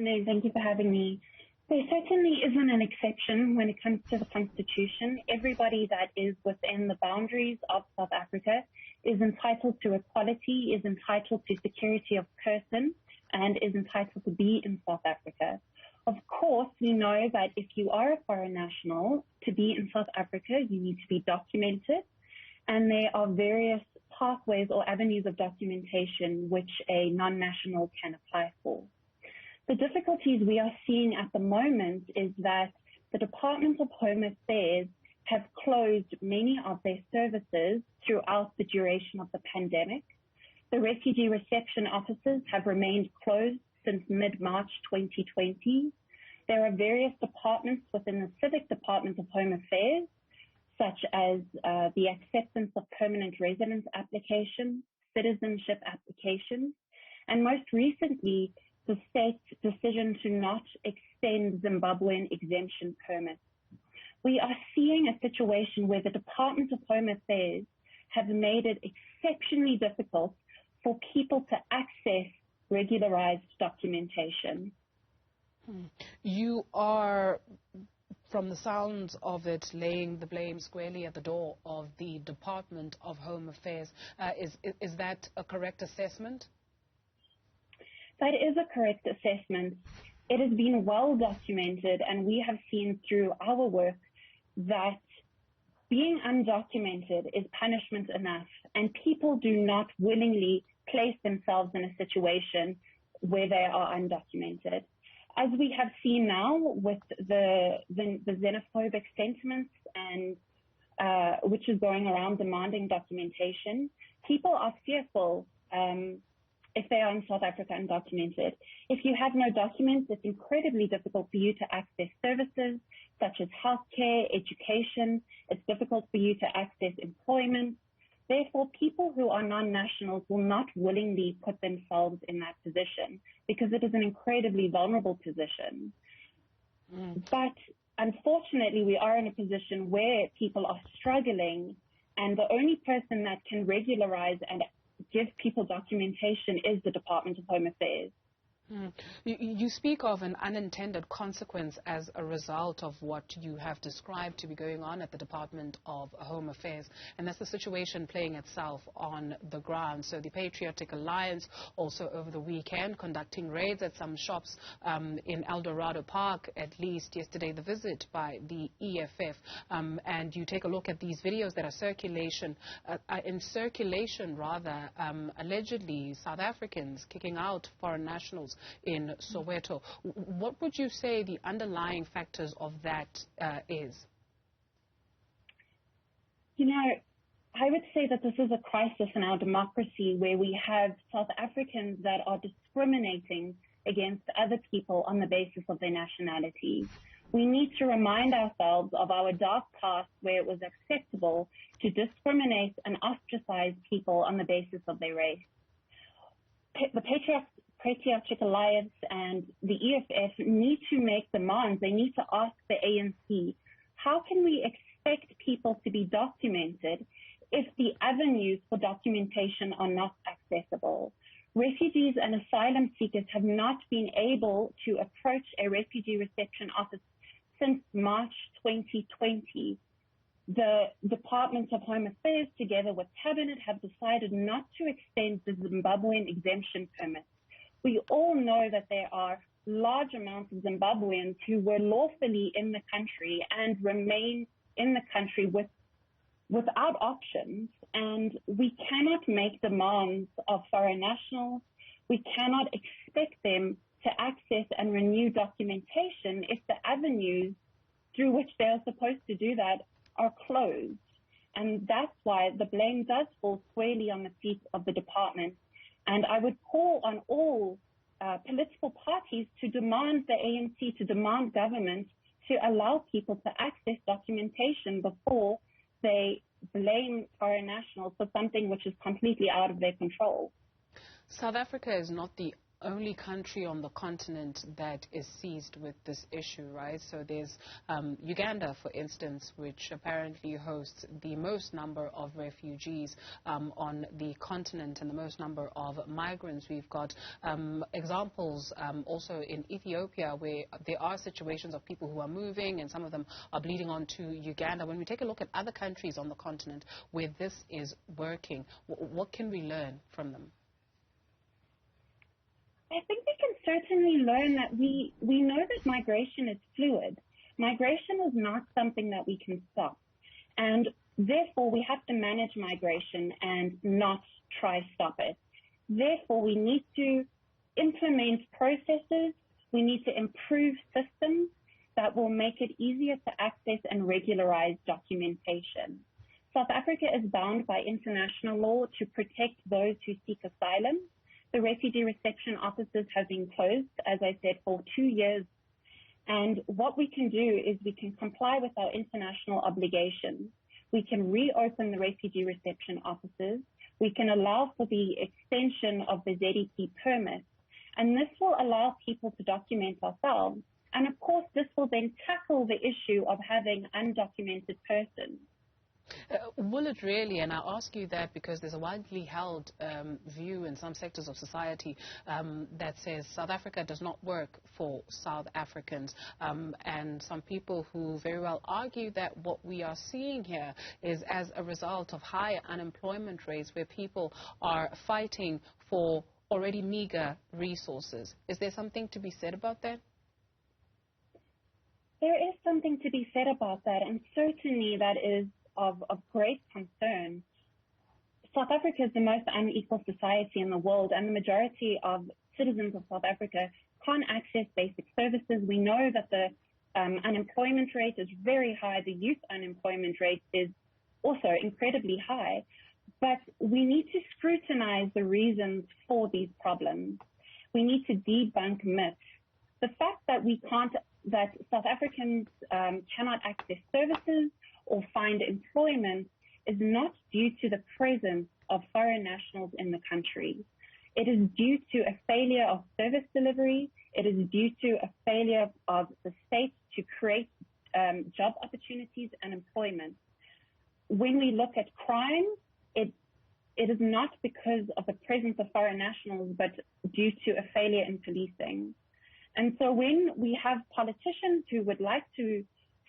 afternoon. Thank you for having me. There certainly isn't an exception when it comes to the Constitution. Everybody that is within the boundaries of South Africa is entitled to equality, is entitled to security of person, and is entitled to be in South Africa. Of course, we know that if you are a foreign national, to be in South Africa, you need to be documented. And there are various pathways or avenues of documentation which a non-national can apply for. The difficulties we are seeing at the moment is that the Department of Home Affairs have closed many of their services throughout the duration of the pandemic. The refugee reception offices have remained closed since mid-March 2020. There are various departments within the Civic Department of Home Affairs, such as the acceptance of permanent residence applications, citizenship applications, and most recently, the state's decision to not extend Zimbabwean exemption permits. We are seeing a situation where the Department of Home Affairs have made it exceptionally difficult for people to access regularized documentation. You are, from the sounds of it, laying the blame squarely at the door of the Department of Home Affairs. Is that a correct assessment? That is a correct assessment. It has been well documented, and we have seen through our work that being undocumented is punishment enough, and people do not willingly place themselves in a situation where they are undocumented. As we have seen now with the xenophobic sentiments and which is going around demanding documentation, people are fearful if they are in South Africa undocumented. If you have no documents, it's incredibly difficult for you to access services such as healthcare, education. It's difficult for you to access employment. Therefore, people who are non-nationals will not willingly put themselves in that position because it is an incredibly vulnerable position. But unfortunately, we are in a position where people are struggling, and the only person that can regularize and give people documentation is the Department of Home Affairs. You speak of an unintended consequence as a result of what you have described to be going on at the Department of Home Affairs, and that's the situation playing itself on the ground. So the Patriotic Alliance also over the weekend conducting raids at some shops in El Dorado Park, at least yesterday the visit by the EFF, and you take a look at these videos that are in circulation, allegedly South Africans kicking out foreign nationals in Soweto. What would you say the underlying factors of that is? You know, I would say that this is a crisis in our democracy where we have South Africans that are discriminating against other people on the basis of their nationality. We need to remind ourselves of our dark past where it was acceptable to discriminate and ostracize people on the basis of their race. The Patriotic Alliance and the EFF need to make demands. They need to ask the ANC, how can we expect people to be documented if the avenues for documentation are not accessible? Refugees and asylum seekers have not been able to approach a refugee reception office since March 2020. The Department of Home Affairs, together with Cabinet, have decided not to extend the Zimbabwean exemption permit. We all know that there are large amounts of Zimbabweans who were lawfully in the country and remain in the country without options, and we cannot make demands of foreign nationals. We cannot expect them to access and renew documentation if the avenues through which they are supposed to do that are closed. And that's why the blame does fall squarely on the feet of the department. And I would call on all political parties to demand the ANC, to demand government to allow people to access documentation before they blame foreign nationals for something which is completely out of their control. South Africa is not the only country on the continent that is seized with this issue, right? So there's Uganda, for instance, which apparently hosts the most number of refugees on the continent and the most number of migrants. We've got examples also in Ethiopia where there are situations of people who are moving and some of them are bleeding on to Uganda. When we take a look at other countries on the continent where this is working, what can we learn from them? I think we can certainly learn that we know that migration is fluid. Migration is not something that we can stop. And therefore, we have to manage migration and not try stop it. Therefore, we need to implement processes. We need to improve systems that will make it easier to access and regularize documentation. South Africa is bound by international law to protect those who seek asylum. The refugee reception offices have been closed, as I said, for 2 years. And what we can do is we can comply with our international obligations. We can reopen the refugee reception offices. We can allow for the extension of the ZEP permit. And this will allow people to document ourselves. And of course, this will then tackle the issue of having undocumented persons. Will it really? And I'll ask you that because there's a widely held view in some sectors of society that says South Africa does not work for South Africans. And some people who very well argue that what we are seeing here is as a result of high unemployment rates where people are fighting for already meager resources. Is there something to be said about that? There is something to be said about that, and certainly that is of great concern. South Africa is the most unequal society in the world, and the majority of citizens of South Africa can't access basic services. We know that the unemployment rate is very high. The youth unemployment rate is also incredibly high. But we need to scrutinize the reasons for these problems. We need to debunk myths. The fact that that South Africans cannot access services or find employment is not due to the presence of foreign nationals in the country. It is due to a failure of service delivery. It is due to a failure of the state to create job opportunities and employment. When we look at crime, it is not because of the presence of foreign nationals, but due to a failure in policing. And so when we have politicians who would like to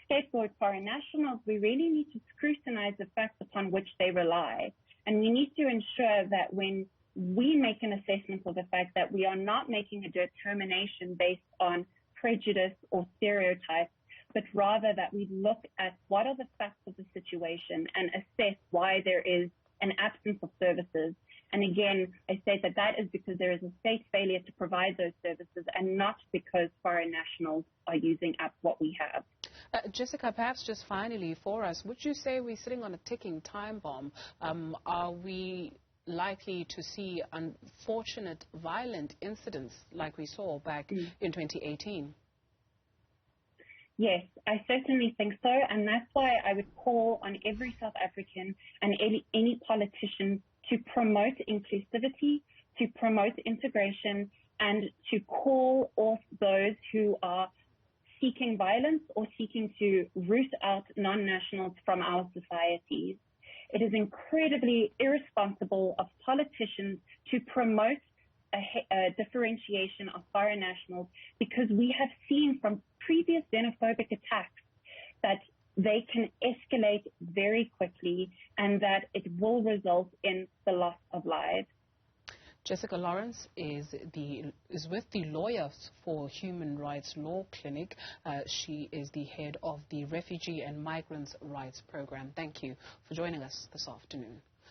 scapegoat foreign nationals, we really need to scrutinize the facts upon which they rely. And we need to ensure that when we make an assessment of the fact that we are not making a determination based on prejudice or stereotypes, but rather that we look at what are the facts of the situation and assess why there is an absence of services. And again, I state that that is because there is a state failure to provide those services and not because foreign nationals are using up what we have. Jessica, perhaps just finally for us, would you say we're sitting on a ticking time bomb? Are we likely to see unfortunate violent incidents like we saw back in 2018? Yes, I certainly think so, and that's why I would call on every South African and any politician to promote inclusivity, to promote integration, and to call off those who are seeking violence or seeking to root out non-nationals from our societies. It is incredibly irresponsible of politicians to promote a differentiation of foreign nationals, because we have seen from previous xenophobic attacks that they can escalate very quickly and that it will result in the loss of lives. Jessica Lawrence is with the Lawyers for Human Rights Law Clinic. She is the head of the Refugee and Migrants Rights Program. Thank you for joining us this afternoon.